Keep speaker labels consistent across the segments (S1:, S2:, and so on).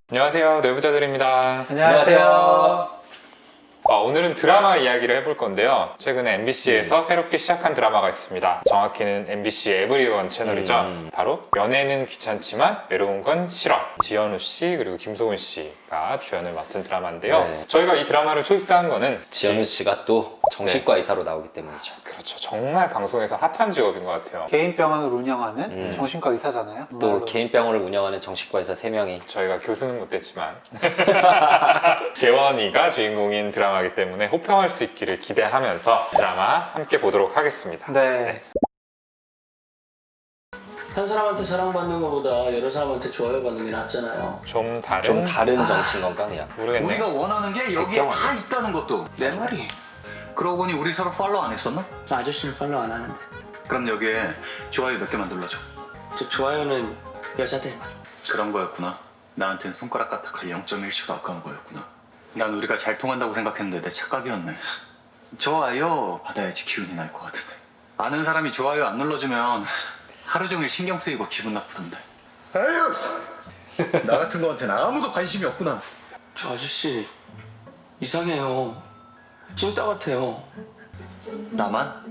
S1: 안녕하세요, 내부자들입니다.
S2: 안녕하세요.
S1: 오늘은 드라마 이야기를 해볼 건데요. 최근에 MBC에서 새롭게 시작한 드라마가 있습니다. 정확히는 MBC 에브리원 채널이죠. 바로 연애는 귀찮지만 외로운 건 싫어. 지현우 씨 그리고 김소은 씨가 주연을 맡은 드라마인데요.
S2: 네.
S1: 저희가 이 드라마를 초이스한 거는
S2: 지현우 씨가 또 정신과 의사로 나오기 때문이죠.
S1: 그렇죠. 정말 방송에서 핫한 직업인 것 같아요.
S3: 개인 병원을 운영하는 정신과 의사잖아요.
S2: 또
S3: 정말로.
S2: 개인 병원을 운영하는 정신과 의사 3명이
S1: 저희가 교수는 못됐지만 개원이가 주인공인 드라마이기 때문에 호평할 수 있기를 기대하면서 드라마 함께 보도록 하겠습니다.
S3: 네.
S4: 한 사람한테 사랑받는 것보다 여러 사람한테 좋아요 받는 게 낫잖아요.
S1: 좀 다른?
S2: 좀 다른 정신건강이야.
S1: 모르겠네.
S5: 우리가 원하는 게 여기에 다 있다는 것도 내 말이. 그러고 보니 우리 서로 팔로우 안 했었나?
S4: 저 아저씨는 팔로우 안 하는데.
S5: 그럼 여기에 좋아요 몇 개만 눌러줘.
S4: 저 좋아요는 여자들만.
S5: 그런 거였구나. 나한텐 손가락 까딱할 0.1초도 아까운 거였구나. 난 우리가 잘 통한다고 생각했는데 내 착각이었네. 좋아요 받아야지 기운이 날 것 같은데. 아는 사람이 좋아요 안 눌러주면 하루 종일 신경 쓰이고 기분 나쁘던데. 에휴, 나 같은 거한테는 아무도 관심이 없구나.
S4: 저 아저씨 이상해요. 찐따 같아요.
S5: 나만?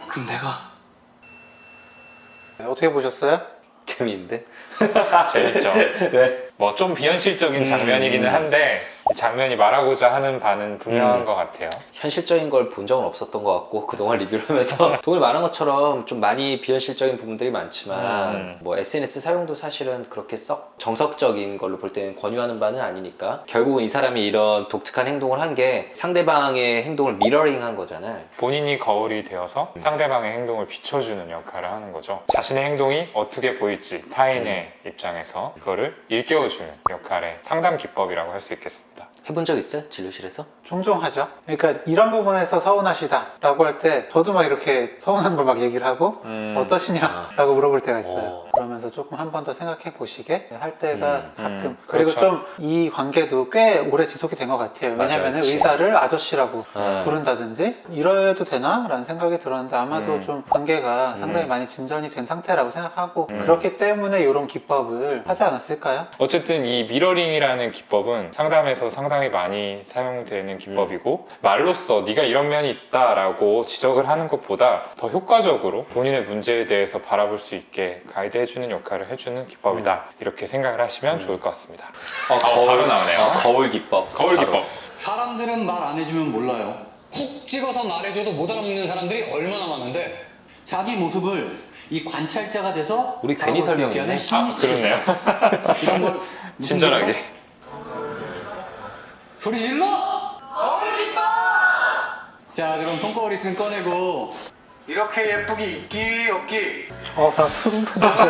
S4: 그럼 내가
S3: 네, 어떻게 보셨어요?
S2: 재미있는데?
S1: 재밌죠?
S2: 네.
S1: 뭐 좀 비현실적인 장면이기는 한데 이 장면이 말하고자 하는 바는 분명한 것 같아요.
S2: 현실적인 걸 본 적은 없었던 것 같고 그동안 리뷰를 하면서 돈을 말한 것처럼 좀 많이 비현실적인 부분들이 많지만 뭐 SNS 사용도 사실은 그렇게 썩 정석적인 걸로 볼 때는 권유하는 바는 아니니까 결국은 이 사람이 이런 독특한 행동을 한 게 상대방의 행동을 미러링한 거잖아요.
S1: 본인이 거울이 되어서 상대방의 행동을 비춰주는 역할을 하는 거죠. 자신의 행동이 어떻게 보일지 타인의 입장에서 그거를 일깨워주는 역할의 상담 기법이라고 할 수 있겠습니다.
S2: 해본 적 있어요? 진료실에서?
S3: 종종 하죠. 그러니까 이런 부분에서 서운하시다 라고 할 때 저도 막 이렇게 서운한 걸 막 얘기를 하고 어떠시냐 라고 물어볼 때가 있어요. 그러면서 조금 한 번 더 생각해 보시게 할 때가 가끔. 그리고
S1: 그렇죠.
S3: 좀 이 관계도 꽤 오래 지속이 된 것 같아요. 왜냐면
S2: 그치.
S3: 의사를 아저씨라고 부른다든지 이래도 되나? 라는 생각이 들었는데 아마도 좀 관계가 상당히 많이 진전이 된 상태라고 생각하고 그렇기 때문에 이런 기법을 하지 않았을까요?
S1: 어쨌든 이 미러링이라는 기법은 상담에서 상당히 많이 사용되는 기법이고 말로써 네가 이런 면이 있다라고 지적을 하는 것보다 더 효과적으로 본인의 문제에 대해서 바라볼 수 있게 가이드해주는 역할을 해주는 기법이다 이렇게 생각을 하시면 좋을 것 같습니다. 바로 나오네요.
S2: 거울 기법.
S1: 거울
S2: 바로.
S1: 기법.
S6: 사람들은 말 안 해주면 몰라요. 콕 찍어서 말해줘도 못 알아먹는 사람들이 얼마나 많은데.
S5: 자기 모습을 이 관찰자가 돼서
S2: 우리 괜히 설명했네.
S1: 그렇네요.
S5: 이런 걸
S1: 친절하게.
S6: 소리 질러! 자, 그럼 손거울이 있으면 꺼내고.
S5: 이렇게 예쁘기 있기 없기.
S3: 나 소름 돋았어.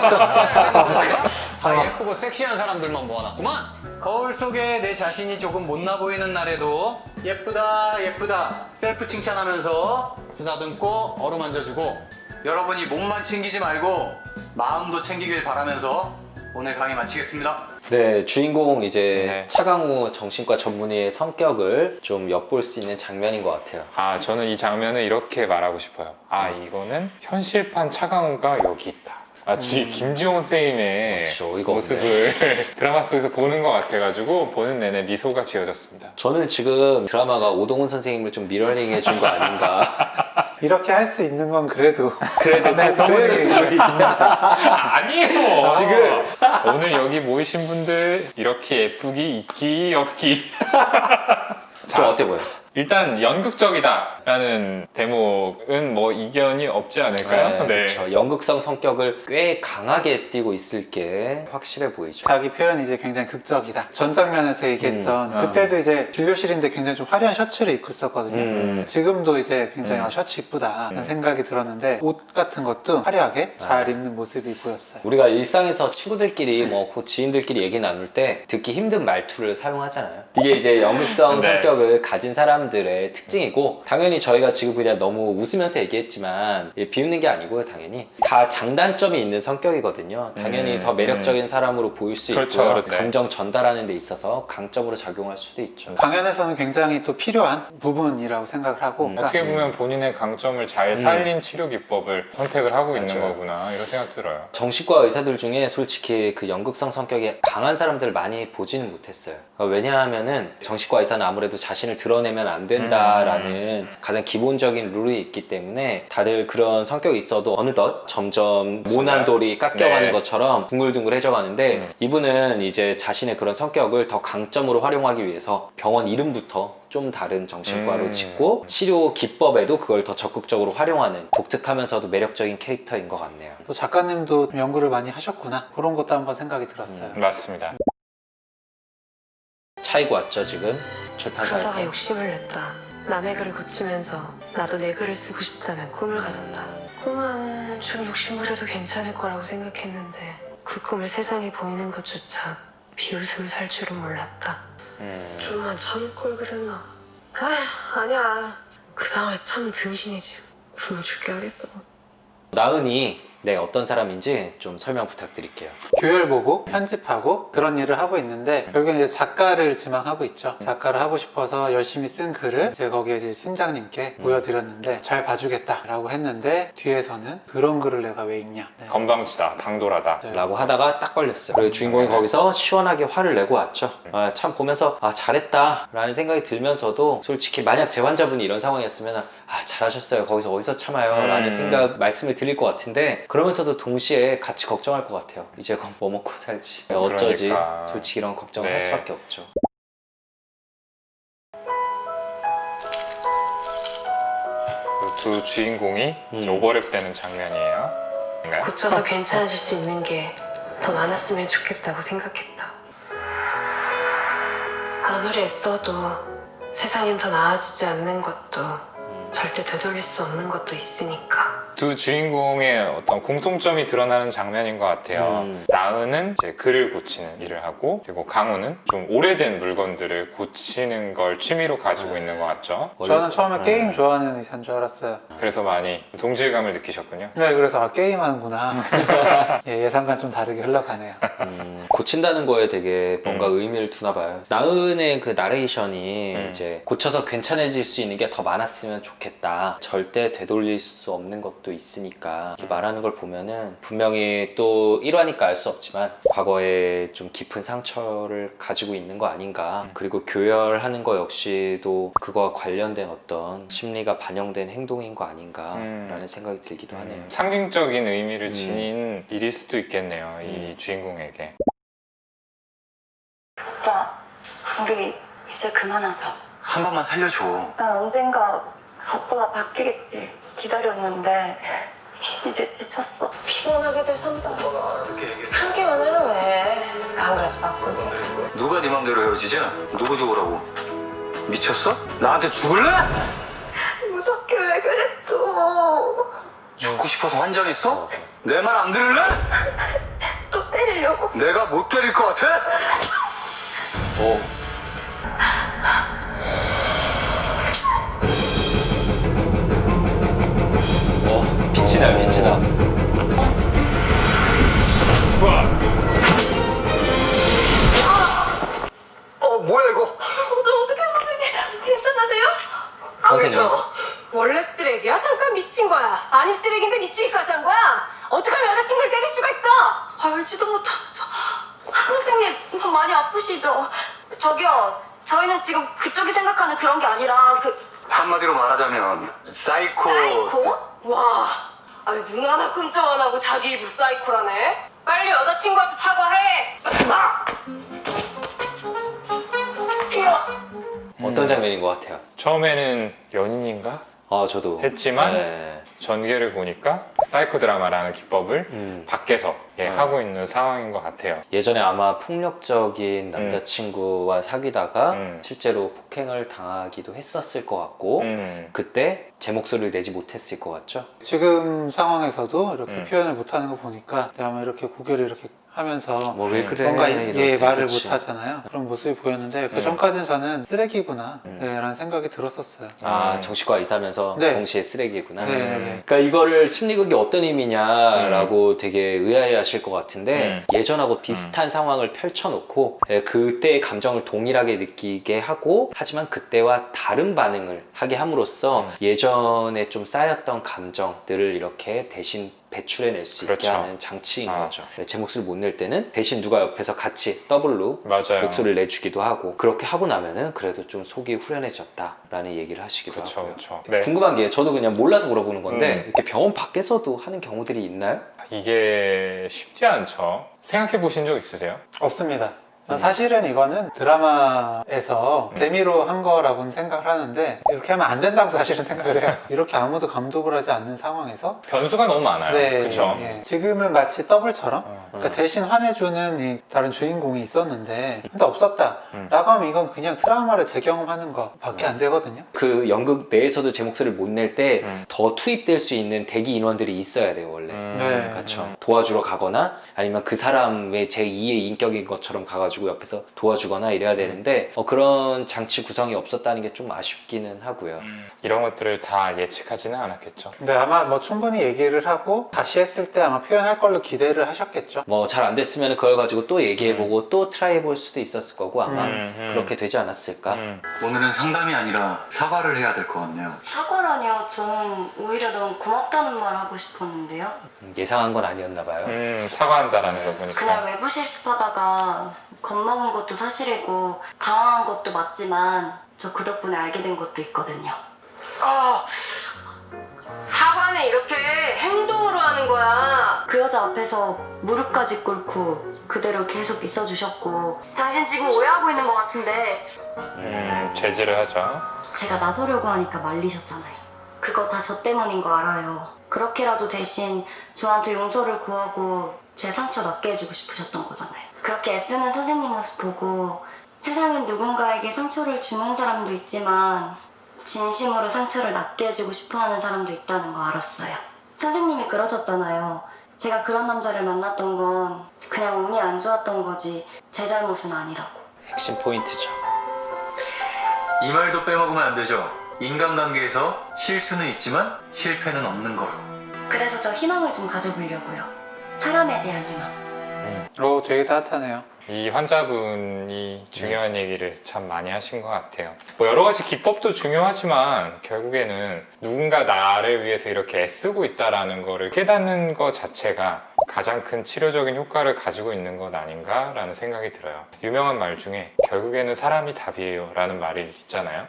S6: 다 예쁘고 섹시한 사람들만 모아놨구만.
S5: 거울 속에 내 자신이 조금 못나 보이는 날에도 예쁘다 예쁘다 셀프 칭찬하면서
S6: 쓰다듬고 어루만져주고.
S5: 여러분이 몸만 챙기지 말고 마음도 챙기길 바라면서 오늘 강의 마치겠습니다.
S2: 네, 주인공 이제
S1: 네.
S2: 차강우 정신과 전문의의 성격을 좀 엿볼 수 있는 장면인 것 같아요.
S1: 저는 이 장면을 이렇게 말하고 싶어요. 이거는 현실판 차강우가 여기 있다. 마치 김지용 쌤의
S2: 진짜 어이가
S1: 모습을 드라마 속에서 보는 것 같아가지고 보는 내내 미소가 지어졌습니다.
S2: 저는 지금 드라마가 오동훈 선생님을 좀 미러링 해준 거 아닌가.
S3: 이렇게 할 수 있는 건 그래도
S2: 그래도
S3: 네, 병원이
S1: 아니에요. 지금 오늘 여기 모이신 분들 이렇게 예쁘기 있기 없기.
S2: 좀 어때 보여?
S1: 일단 연극적이다라는 대목은 뭐 이견이 없지 않을까요?
S2: 그렇죠. 연극성 성격을 꽤 강하게 띠고 있을 게 확실해 보이죠.
S3: 자기 표현이 이제 굉장히 극적이다. 전 장면에서 얘기했던 그때도 이제 진료실인데 굉장히 좀 화려한 셔츠를 입고 있었거든요. 지금도 이제 굉장히 셔츠 이쁘다 라는 생각이 들었는데 옷 같은 것도 화려하게 잘 입는 모습이 보였어요.
S2: 우리가 일상에서 친구들끼리 뭐 지인들끼리 얘기 나눌 때 듣기 힘든 말투를 사용하잖아요. 이게 이제 연극성
S1: 네.
S2: 성격을 가진 사람들 사람들의 특징이고, 당연히 저희가 지금 그냥 너무 웃으면서 얘기했지만 비웃는 게 아니고요. 당연히 다 장단점이 있는 성격이거든요. 당연히 더 매력적인 사람으로 보일 수
S1: 그렇죠,
S2: 있고요.
S1: 그렇죠.
S2: 감정 전달하는 데 있어서 강점으로 작용할 수도 있죠.
S3: 강연에서는 굉장히 또 필요한 부분이라고 생각을 하고
S1: 어떻게 보면 본인의 강점을 잘 살린 치료 기법을 선택을 하고 있는
S2: 맞아요.
S1: 거구나 이런 생각 들어요.
S2: 정신과 의사들 중에 솔직히 그 연극성 성격이 강한 사람들을 많이 보지는 못했어요. 왜냐하면은 정신과 의사는 아무래도 자신을 드러내면 안 된다라는 가장 기본적인 룰이 있기 때문에 다들 그런 성격이 있어도 어느덧 점점 모난 돌이 깎여가는
S1: 네.
S2: 것처럼 둥글둥글해져 가는데, 이분은 이제 자신의 그런 성격을 더 강점으로 활용하기 위해서 병원 이름부터 좀 다른 정신과로 짓고 치료 기법에도 그걸 더 적극적으로 활용하는 독특하면서도 매력적인 캐릭터인 것 같네요.
S3: 또 작가님도 좀 연구를 많이 하셨구나 그런 것도 한번 생각이 들었어요.
S1: 맞습니다.
S2: 차이고 왔죠 지금
S7: 그러다가
S2: 출판사에서.
S7: 욕심을 냈다. 남의 글을 고치면서 나도 내 글을 쓰고 싶다는 꿈을 가졌다. 꿈은 좀 욕심부려도 괜찮을 거라고 생각했는데 그 꿈을 세상에 보이는 것조차 비웃음을 살 줄은 몰랐다. 좀만 참을 걸 그랬나? 아니야. 그 상황에서 참는 등신이지. 굶어 죽게 하겠어.
S2: 나은이 어떤 사람인지 좀 설명 부탁드릴게요.
S3: 교열 보고 편집하고 그런 일을 하고 있는데 결국엔 이제 작가를 지망하고 있죠. 작가를 하고 싶어서 열심히 쓴 글을 이제 거기에 이제 팀장님께 보여드렸는데 잘 봐주겠다라고 했는데 뒤에서는 그런 글을 내가 왜 읽냐. 네.
S1: 건방지다, 당돌하다.
S3: 네.
S2: 라고 하다가 딱 걸렸어요. 그리고 주인공이 거기서 시원하게 화를 내고 왔죠. 참 보면서 잘했다 라는 생각이 들면서도, 솔직히 만약 제 환자분이 이런 상황이었으면 잘하셨어요, 거기서 어디서 참아요 라는 생각 말씀을 드릴 것 같은데, 그러면서도 동시에 같이 걱정할 것 같아요. 이제 뭐 먹고 살지, 어쩌지.
S1: 그러니까.
S2: 솔직히 이런 걱정을 할
S1: 네.
S2: 수밖에 없죠.
S1: 그 두 주인공이 이제 오버랩되는 장면이에요. 인가요?
S7: 고쳐서 괜찮아질 수 있는 게 더 많았으면 좋겠다고 생각했다. 아무리 애써도 세상엔 더 나아지지 않는 것도 절대 되돌릴 수 없는 것도 있으니까.
S1: 두 주인공의 어떤 공통점이 드러나는 장면인 것 같아요. 나은은 이제 글을 고치는 일을 하고, 그리고 강우는 좀 오래된 물건들을 고치는 걸 취미로 가지고 있는 것 같죠.
S3: 저는 처음에 게임 좋아하는 의사인 줄 알았어요.
S1: 그래서 많이 동질감을 느끼셨군요.
S3: 네, 그래서 게임하는구나. 예상과는 좀 다르게 흘러가네요.
S2: 고친다는 거에 되게 뭔가 의미를 두나 봐요. 나은의 그 나레이션이 이제 고쳐서 괜찮아질 수 있는 게 더 많았으면 좋겠다, 절대 되돌릴 수 없는 것도 있으니까, 이렇게 말하는 걸 보면은 분명히 또 1화니까 알 수 없지만 과거에 좀 깊은 상처를 가지고 있는 거 아닌가. 그리고 교열하는 거 역시도 그거와 관련된 어떤 심리가 반영된 행동인 거 아닌가라는 생각이 들기도 하네요.
S1: 상징적인 의미를 지닌 일일 수도 있겠네요, 이 주인공에게.
S8: 오빠, 우리 이제 그만하자.
S5: 한 번만 살려줘.
S8: 난 언젠가 오빠가 바뀌겠지 기다렸는데 이제 지쳤어.
S7: 피곤하게들 산다. 한개만 하려 해. 안 그래도 박 선생.
S5: 누가 네 맘대로 헤어지자? 누구 죽으라고? 미쳤어? 나한테 죽을래?
S8: 무섭게 왜 그래 또.
S5: 죽고 싶어서 환장했어? 내 말 안 들을래?
S8: 또 때리려고.
S5: 내가 못 때릴 것 같아?
S2: 빛이 나요, 빛이 나.
S5: 뭐야 이거?
S8: 어떡해 선생님. 괜찮으세요?
S2: 선생님.
S7: 원래 쓰레기야? 잠깐 미친 거야. 아니 쓰레기인데 미치기까지 한 거야? 어떻게 하면 여자친구를 때릴 수가 있어?
S8: 알지도 못하면서. 선생님 많이 아프시죠? 저기요. 저희는 지금 그쪽이 생각하는 그런 게 아니라
S5: 한마디로 말하자면 사이코.
S7: 사이코? 와, 아니 눈 하나 끔찍 안 하고 자기 입으로 사이코라네. 빨리 여자친구한테 사과해.
S2: 어떤 장면인 것 같아요?
S1: 처음에는 연인인가?
S2: 저도
S1: 했지만
S2: 네.
S1: 전개를 보니까 사이코 드라마라는 기법을 밖에서 하고 있는 상황인 것 같아요.
S2: 예전에 아마 폭력적인 남자친구와 사귀다가 실제로 폭행을 당하기도 했었을 것 같고, 그때 제 목소리를 내지 못했을 것 같죠?
S3: 지금 상황에서도 이렇게
S1: 음.
S3: 표현을 못하는 거 보니까 아마 이렇게 고개를 이렇게 하면서
S2: 뭐 왜 그래?
S3: 뭔가
S2: 이럴
S3: 얘
S2: 때,
S3: 말을
S2: 그치.
S3: 못 하잖아요. 그런 모습이 보였는데 그
S1: 음.
S3: 전까지는 저는 쓰레기구나
S2: 음.
S3: 네, 라는 생각이 들었었어요.
S2: 아, 정신과 의사면서
S3: 네.
S2: 동시에 쓰레기구나.
S3: 네, 네, 네.
S2: 그러니까 이거를 심리극이 어떤 의미냐라고 되게 의아해하실 것 같은데 예전하고 비슷한 상황을 펼쳐놓고 그때의 감정을 동일하게 느끼게 하고 하지만 그때와 다른 반응을 하게 함으로써 예전에 좀 쌓였던 감정들을 이렇게 대신 배출해낼 수 있게
S1: 그렇죠.
S2: 하는 장치인
S1: 아.
S2: 거죠. 제 목소리를 못 낼 때는 대신 누가 옆에서 같이 더블로
S1: 맞아요.
S2: 목소리를 내주기도 하고 그렇게 하고 나면은 그래도 좀 속이 후련해졌다라는 얘기를 하시기도
S1: 그쵸,
S2: 하고요.
S1: 그쵸. 네.
S2: 궁금한 게 저도 그냥 몰라서 물어보는 건데 이렇게 병원 밖에서도 하는 경우들이 있나요?
S1: 이게 쉽지 않죠. 생각해 보신 적 있으세요?
S3: 없습니다. 사실은 이거는 드라마에서 재미로 한 거라고는 생각을 하는데 이렇게 하면 안 된다고 사실은 생각을 해요. 이렇게 아무도 감독을 하지 않는 상황에서
S1: 변수가 너무 많아요. 그쵸?
S3: 예. 지금은 마치 더블처럼 그러니까 대신 화내주는 이 다른 주인공이 있었는데 근데 없었다 라고 하면 이건 그냥 트라우마를 재경험하는 거 밖에 안 되거든요.
S2: 그 연극 내에서도 제 목소리를 못 낼 때 더
S1: 음.
S2: 투입될 수 있는 대기 인원들이 있어야 돼요 원래.
S3: 네.
S2: 그렇죠. 도와주러 가거나 아니면 그 사람의 제2의 인격인 것처럼 가가지고 옆에서 도와주거나 이래야 되는데 그런 장치 구성이 없었다는 게 좀 아쉽기는 하고요.
S1: 이런 것들을 다 예측하지는 않았겠죠.
S3: 근데 아마 뭐 충분히 얘기를 하고 다시 했을 때 아마 표현할 걸로 기대를 하셨겠죠.
S2: 뭐 잘 안 됐으면 그걸 가지고 또 얘기해보고 또 트라이 해볼 수도 있었을 거고 아마 그렇게 되지 않았을까.
S5: 오늘은 상담이 아니라 사과를 해야 될 것 같네요.
S8: 사과라니요? 저는 오히려 너무 고맙다는 말 하고 싶었는데요.
S2: 예상한 건 아니었나 봐요.
S1: 사과한다라는 거 보니까.
S8: 그날 외부 실습하다가 겁먹은 것도 사실이고 당황한 것도 맞지만 저 그 덕분에 알게 된 것도 있거든요.
S7: 사과는 이렇게 행동으로 하는 거야.
S8: 그 여자 앞에서 무릎까지 꿇고 그대로 계속 있어주셨고 당신 지금 오해하고 있는 것 같은데
S1: 제지를 하죠.
S8: 제가 나서려고 하니까 말리셨잖아요. 그거 다 저 때문인 거 알아요. 그렇게라도 대신 저한테 용서를 구하고 제 상처 낫게 해주고 싶으셨던 거잖아요. 그렇게 애쓰는 선생님 모습 보고 세상엔 누군가에게 상처를 주는 사람도 있지만 진심으로 상처를 낫게 해주고 싶어하는 사람도 있다는 거 알았어요. 선생님이 그러셨잖아요. 제가 그런 남자를 만났던 건 그냥 운이 안 좋았던 거지 제 잘못은 아니라고.
S2: 핵심 포인트죠.
S5: 이 말도 빼먹으면 안 되죠. 인간관계에서 실수는 있지만 실패는 없는 거로.
S8: 그래서 저 희망을 좀 가져보려고요. 사람에 대한 희망.
S3: 되게 따뜻하네요.
S1: 이 환자분이 중요한 얘기를 참 많이 하신 것 같아요. 뭐 여러 가지 기법도 중요하지만 결국에는 누군가 나를 위해서 이렇게 애쓰고 있다라는 거를 깨닫는 것 자체가 가장 큰 치료적인 효과를 가지고 있는 것 아닌가라는 생각이 들어요. 유명한 말 중에 결국에는 사람이 답이에요 라는 말이 있잖아요.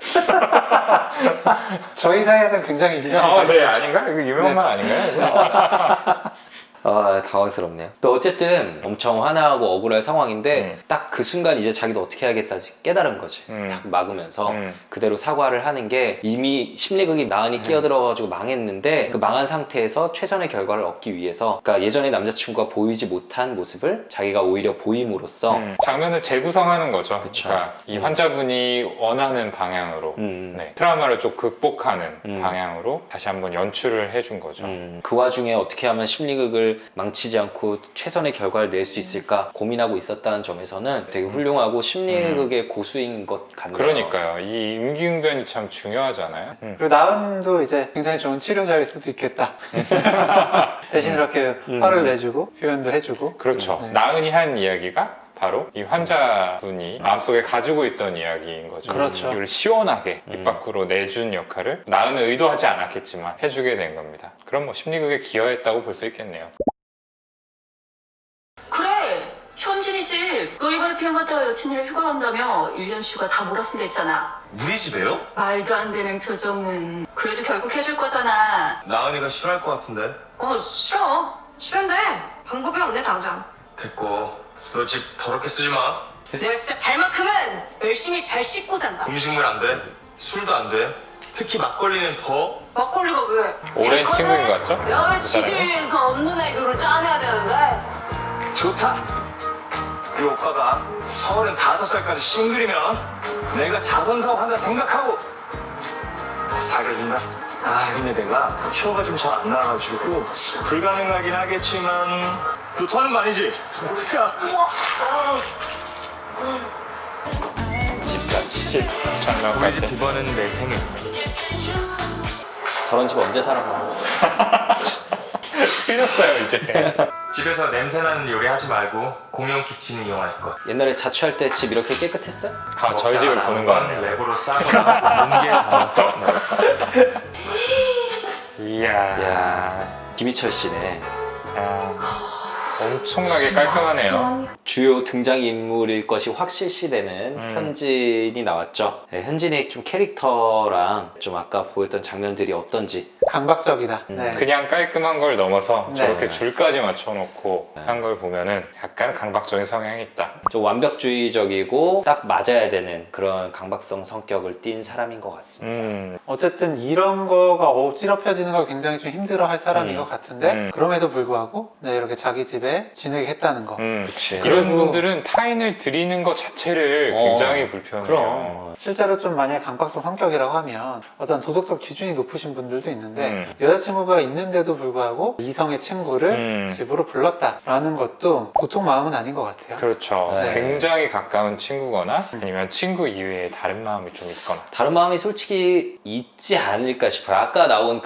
S3: 저희 사이에서는 굉장히 유명한
S1: 네, 아닌가? 이거 유명한 말 아닌가요?
S2: 아, 당황스럽네요. 또 어쨌든 엄청 화나고 억울할 상황인데 딱 그 순간 이제 자기도 어떻게 해야겠다 깨달은 거지. 딱 막으면서 그대로 사과를 하는 게 이미 심리극이 나은이 끼어들어가지고 망했는데 그 망한 상태에서 최선의 결과를 얻기 위해서 그러니까 예전에 남자친구가 보이지 못한 모습을 자기가 오히려 보임으로써
S1: 장면을 재구성하는 거죠.
S2: 그쵸.
S1: 그러니까 이 환자분이 원하는 방향으로 네, 트라우마를 좀 극복하는 방향으로 다시 한번 연출을 해준 거죠.
S2: 그 와중에 어떻게 하면 심리극을 망치지 않고 최선의 결과를 낼 수 있을까 고민하고 있었다는 점에서는 되게 훌륭하고 심리극의 고수인 것 같네요.
S1: 그러니까요. 이 임기응변이 참 중요하잖아요.
S3: 그리고 나은도 이제 굉장히 좋은 치료자일 수도 있겠다. 대신 이렇게 화를 내주고 표현도 해주고.
S1: 그렇죠.
S3: 네.
S1: 나은이 한 이야기가 바로 이 환자분이 마음속에 가지고 있던 이야기인 거죠.
S3: 그렇죠.
S1: 이걸 시원하게 입 밖으로 내준 역할을 나은은 의도하지 않았겠지만 해주게 된 겁니다. 그럼 뭐 심리극에 기여했다고 볼 수 있겠네요.
S9: 그래 현진이지. 너 이번에 피양 갔다가 여친이랑 휴가 간다며 1년 휴가 다 몰아쓴다 했잖아.
S5: 우리 집에요?
S9: 말도 안 되는 표정은. 그래도 결국 해줄 거잖아.
S5: 나은이가 싫어할 것 같은데.
S7: 싫어. 싫은데 방법이 없네 당장.
S5: 됐고, 너 집 더럽게 쓰지 마.
S7: 내가 진짜 발만큼은 열심히 잘 씻고 잔다.
S5: 음식물 안 돼, 술도 안 돼. 특히 막걸리는 더.
S7: 막걸리가 왜?
S1: 오랜 친구인 것 같죠?
S7: 내가 왜
S1: 그
S7: 지들
S1: 사람이?
S7: 위해서 없는 애교를 짜내야 되는데?
S10: 좋다. 이 오빠가 35살까지 싱글이면 내가 자선사업 한다 생각하고 사귀어준다. 근데 내가 티어가 좀 잘 안 나가지고 불가능하긴 하겠지만 너 토하는 거 아니지? 야,
S2: 집까지.
S1: 집 장난까지.
S10: 두 번은 내 생일.
S2: 저런 집 언제 살아나?
S1: 틀렸어요 이제.
S10: 집에서 냄새나는 요리 하지 말고 공용 키친을 이용할 것.
S2: 옛날에 자취할 때 집 이렇게 깨끗했어요?
S1: 아 저희 집을 보는 거 같네요.
S10: 랩으로 싸거나 뭉개 담아서.
S1: 이야.
S2: 야, 김희철 씨네.
S1: 엄청나게 깔끔하네요.
S2: 주요 등장인물일 것이 확실시되는 현진이 나왔죠. 네, 현진의 좀 캐릭터랑 좀 아까 보였던 장면들이 어떤지.
S3: 강박적이다. 네.
S1: 그냥 깔끔한 걸 넘어서
S3: 네.
S1: 저렇게 줄까지 맞춰놓고 한 걸 보면은 약간 강박적인 성향이 있다.
S2: 좀 완벽주의적이고 딱 맞아야 되는 그런 강박성 성격을 띈 사람인 것 같습니다.
S3: 어쨌든 이런 거가 어지럽혀지는 걸 굉장히 좀 힘들어할 사람인 것 같은데 그럼에도 불구하고 네, 이렇게 자기 집에 지내게 했다는 거.
S2: 그치.
S1: 이런
S3: 그리고-
S1: 분들은 타인을 들이는 것 자체를 굉장히 불편해요.
S2: 그럼.
S3: 실제로 좀 만약에 강박성 성격이라고 하면 어떤 도덕적 기준이 높으신 분들도 있는데 여자친구가 있는데도 불구하고 이성의 친구를 집으로 불렀다라는 것도 보통 마음은 아닌 것 같아요.
S1: 그렇죠.
S2: 네.
S1: 굉장히 가까운 친구거나 아니면 친구 이외에 다른 마음이 좀 있거나.
S2: 다른 마음이 솔직히 있지 않을까 싶어요. 아까 나온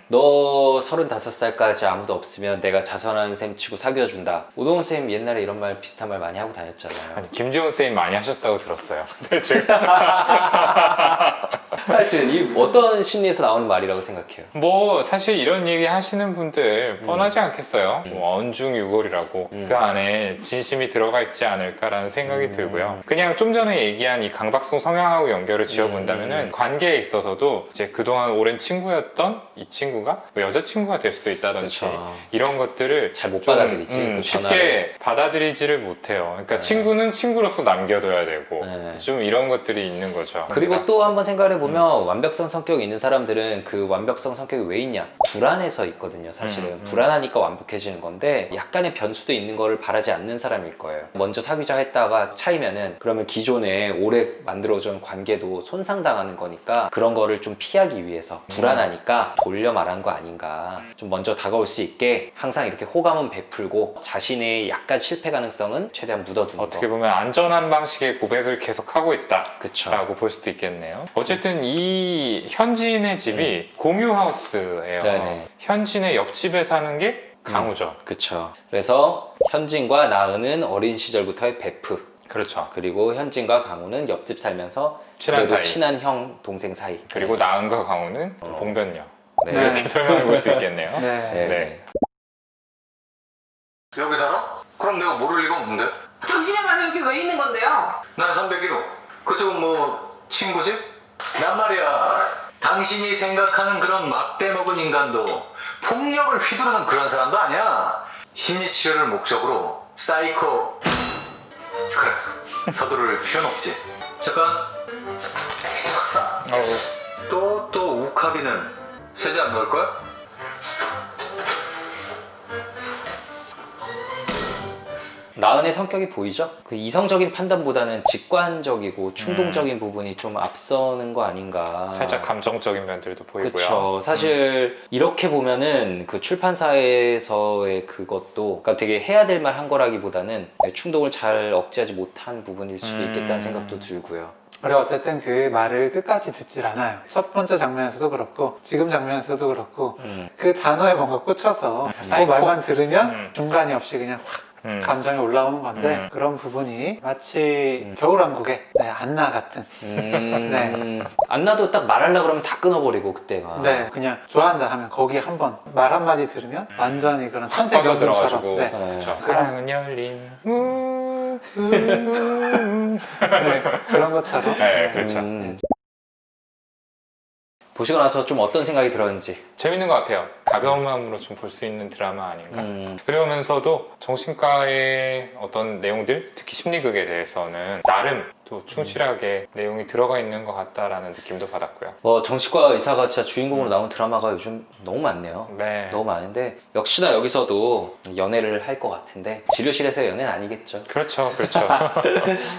S2: 너 35살까지 아무도 없으면 내가 자선하는 셈 치고 사귀어준다. 오동훈 쌤 옛날에 이런 말 비슷한 말 많이 하고 다녔잖아요.
S1: 아니, 김지훈 쌤이 많이 하셨다고 들었어요. 근데 제가
S2: 하여튼 이 어떤 심리에서 나오는 말이라고 생각해요?
S1: 뭐 사실 이런 얘기 하시는 분들 뻔하지 않겠어요? 뭐 언중유골이라고 그 안에 진심이 들어가 있지 않을까라는 생각이 들고요. 그냥 좀 전에 얘기한 이 강박성 성향하고 연결을 지어본다면은 관계에 있어서도 이제 그동안 오랜 친구였던 이 친구가 뭐 여자친구가 될 수도 있다든지
S2: 그쵸.
S1: 이런 것들을
S2: 잘 못
S1: 좀,
S2: 받아들이지, 그
S1: 쉽게
S2: 전화를.
S1: 받아들이지를 못해요. 그러니까 친구는 친구로서 남겨둬야 되고
S2: 네.
S1: 좀 이런 것들이 있는 거죠.
S2: 그리고 또 한번 생각해 보면 완벽성 성격이 있는 사람들은 그 완벽성 성격이 왜 있냐? 불안해서 있거든요. 사실은 불안하니까 완벽해지는 건데 약간의 변수도 있는 거를 바라지 않는 사람일 거예요. 먼저 사귀자 했다가 차이면은 그러면 기존에 오래 만들어준 관계도 손상당하는 거니까 그런 거를 좀 피하기 위해서 불안하니까 돌려 말한 거 아닌가. 좀 먼저 다가올 수 있게 항상 이렇게 호감은 베풀고 자신의 약간 실패 가능성은 최대한 묻어두는
S1: 어떻게
S2: 거.
S1: 보면 안전한 방식의 고백을 계속 하고 있다.
S2: 그쵸.
S1: 라고 볼 수도 있겠네요. 어쨌든 이 현진의 집이 공유 하우스예요.
S2: 네네.
S1: 현진의 옆집에 사는 게 강우죠.
S2: 그쵸. 그래서 현진과 나은은 어린 시절부터의 베프.
S1: 그렇죠.
S2: 그리고 현진과 강우는 옆집 살면서
S1: 친한
S2: 그래도
S1: 사이.
S2: 친한 형 동생 사이.
S1: 그리고 나은과 강우는 봉변녀.
S2: 네.
S3: 네.
S1: 이렇게 설명해 볼 수 있겠네요.
S3: 네.
S2: 네.
S1: 네.
S5: 여기 살아? 그럼 내가 모를 리가 없는데?
S7: 당신이야말로 여기 왜 있는 건데요?
S5: 난 301호. 그쪽은 뭐 친구 집? 난 말이야. 당신이 생각하는 그런 막대 먹은 인간도 폭력을 휘두르는 그런 사람도 아니야. 심리치료를 목적으로 사이코. 그래. 서두를 필요는 없지. 잠깐. 또 욱하기는 세제 안 넣을 거야?
S2: 나은의 성격이 보이죠? 그 이성적인 판단보다는 직관적이고 충동적인 부분이 좀 앞서는 거 아닌가.
S1: 살짝 감정적인 면들도 보이고요.
S2: 그쵸. 사실 이렇게 보면은 그 출판사에서의 그것도 그러니까 되게 해야 될 말 한 거라기보다는 충동을 잘 억제하지 못한 부분일 수도 있겠다는 생각도 들고요.
S3: 그리고 어쨌든 그 말을 끝까지 듣질 않아요. 첫 번째 장면에서도 그렇고 지금 장면에서도 그렇고 그 단어에 뭔가 꽂혀서 그
S1: 사이코?
S3: 말만 들으면 중간이 없이 그냥 확 감정이 올라오는 건데
S1: 음.
S3: 그런 부분이 마치 겨울왕국의 네, 안나 같은 네.
S2: 안나도 딱 말하려고 그러면 다 끊어버리고 그때 막.
S3: 네, 그냥 좋아한다 하면 거기에 한번 말 한마디 들으면 완전히 그런 천세
S1: 빠져
S3: 명분처럼
S1: 들어가지고
S3: 네.
S1: 그렇죠. 사랑은 열린
S3: 네, 그런 것처럼
S1: 네, 그렇죠.
S2: 보시고 나서 좀 어떤 생각이 들었는지.
S1: 재밌는 것 같아요. 가벼운 마음으로 좀 볼 수 있는 드라마 아닌가. 그러면서도 정신과의 어떤 내용들, 특히 심리극에 대해서는 나름 또 충실하게 내용이 들어가 있는 것 같다라는 느낌도 받았고요.
S2: 뭐 정신과 의사가 진짜 주인공으로 나온 드라마가 요즘 너무 많네요.
S1: 네.
S2: 너무 많은데 역시나 여기서도 연애를 할 것 같은데 진료실에서의 연애는 아니겠죠.
S1: 그렇죠, 그렇죠.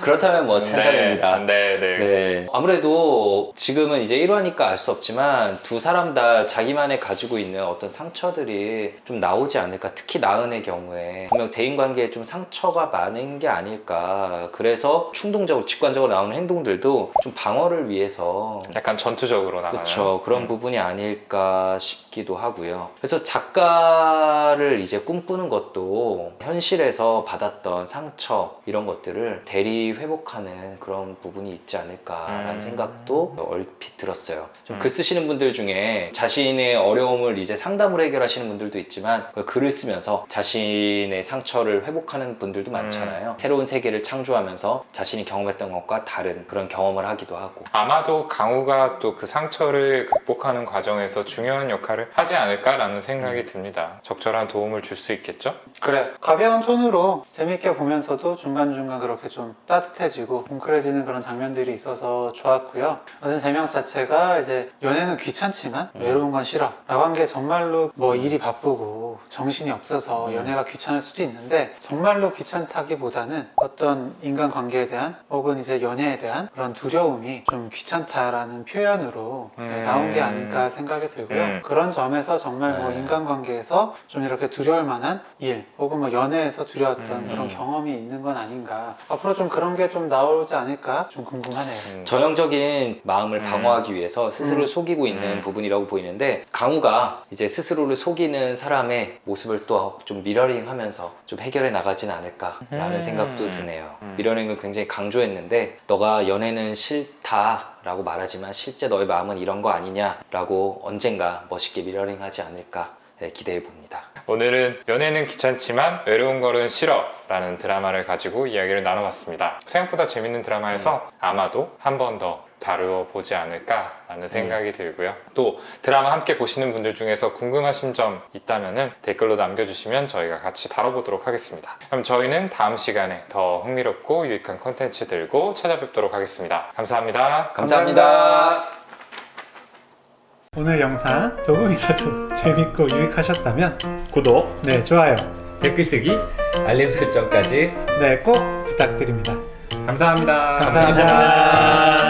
S2: 그렇다면 뭐 찬성입니다.
S1: 네, 네.
S2: 네. 아무래도 지금은 이제 1화니까 알 수 없지만 두 사람 다 자기만의 가지고 있는 어떤 상처들이 좀 나오지 않을까. 특히 나은의 경우에 분명 대인관계에 좀 상처가 많은 게 아닐까. 그래서 충동적으로 직관적으로 나오는 행동들도 좀 방어를 위해서
S1: 약간 전투적으로 나가는.
S2: 그렇죠. 그런 부분이 아닐까 싶기도 하고요. 그래서 작가를 이제 꿈꾸는 것도 현실에서 받았던 상처 이런 것들을 대리 회복하는 그런 부분이 있지 않을까라는 생각도 얼핏 들었어요. 좀 글 쓰시는 분들 중에 자신의 어려움을 이제 상담으로 해결하시는 분들도 있지만 글을 쓰면서 자신의 상처를 회복하는 분들도 많잖아요. 새로운 세계를 창조하면서 자신이 경험했던 것과 다른 그런 경험을 하기도 하고.
S1: 아마도 강우가 또 그 상처를 극복하는 과정에서 중요한 역할을 하지 않을까라는 생각이 듭니다. 적절한 도움을 줄 수 있겠죠?
S3: 그래, 가벼운 톤으로 재밌게 보면서도 중간중간 그렇게 좀 따뜻해지고 뭉클해지는 그런 장면들이 있어서 좋았고요. 어떤 제명 자체가 이제 연애는 귀찮지만 외로운 건 싫어 라고 한 게 정말로 뭐 일이 바쁘고 정신이 없어서 연애가 귀찮을 수도 있는데 정말로 귀찮다기보다는 어떤 인간관계에 대한 혹은 이제 연애에 대한 그런 두려움이 좀 귀찮다라는 표현으로 나온 게 아닐까 생각이 들고요. 그런 점에서 정말 뭐 인간관계에서 좀 이렇게 두려울 만한 일 혹은 뭐 연애에서 두려웠던 그런 경험이 있는 건 아닌가. 앞으로 좀 그런 게 좀 나오지 않을까 좀 궁금하네요.
S2: 전형적인 마음을 방어하기 위해서 스스로를 속이고 있는 부분이라고 보이는데 강우가 이제 스스로를 속이는 사람의 모습을 또 좀 미러링하면서 좀 해결해 나가진 않을까라는 생각도 드네요. 미러링을 굉장히 강조했는데 너가 연애는 싫다라고 말하지만 실제 너의 마음은 이런 거 아니냐라고 언젠가 멋있게 미러링하지 않을까 기대해 봅니다.
S1: 오늘은 연애는 귀찮지만 외로운 거는 싫어 라는 드라마를 가지고 이야기를 나눠봤습니다. 생각보다 재밌는 드라마여서 아마도 한 번 더 다루어 보지 않을까라는 생각이 들고요. 또 드라마 함께 보시는 분들 중에서 궁금하신 점 있다면 댓글로 남겨주시면 저희가 같이 다뤄보도록 하겠습니다. 그럼 저희는 다음 시간에 더 흥미롭고 유익한 콘텐츠 들고 찾아뵙도록 하겠습니다. 감사합니다.
S2: 감사합니다.
S3: 오늘 영상 조금이라도 재밌고 유익하셨다면
S1: 구독,
S3: 네, 좋아요.
S1: 댓글 쓰기, 알림 설정까지
S3: 네, 꼭 부탁드립니다.
S1: 감사합니다.
S3: 감사합니다.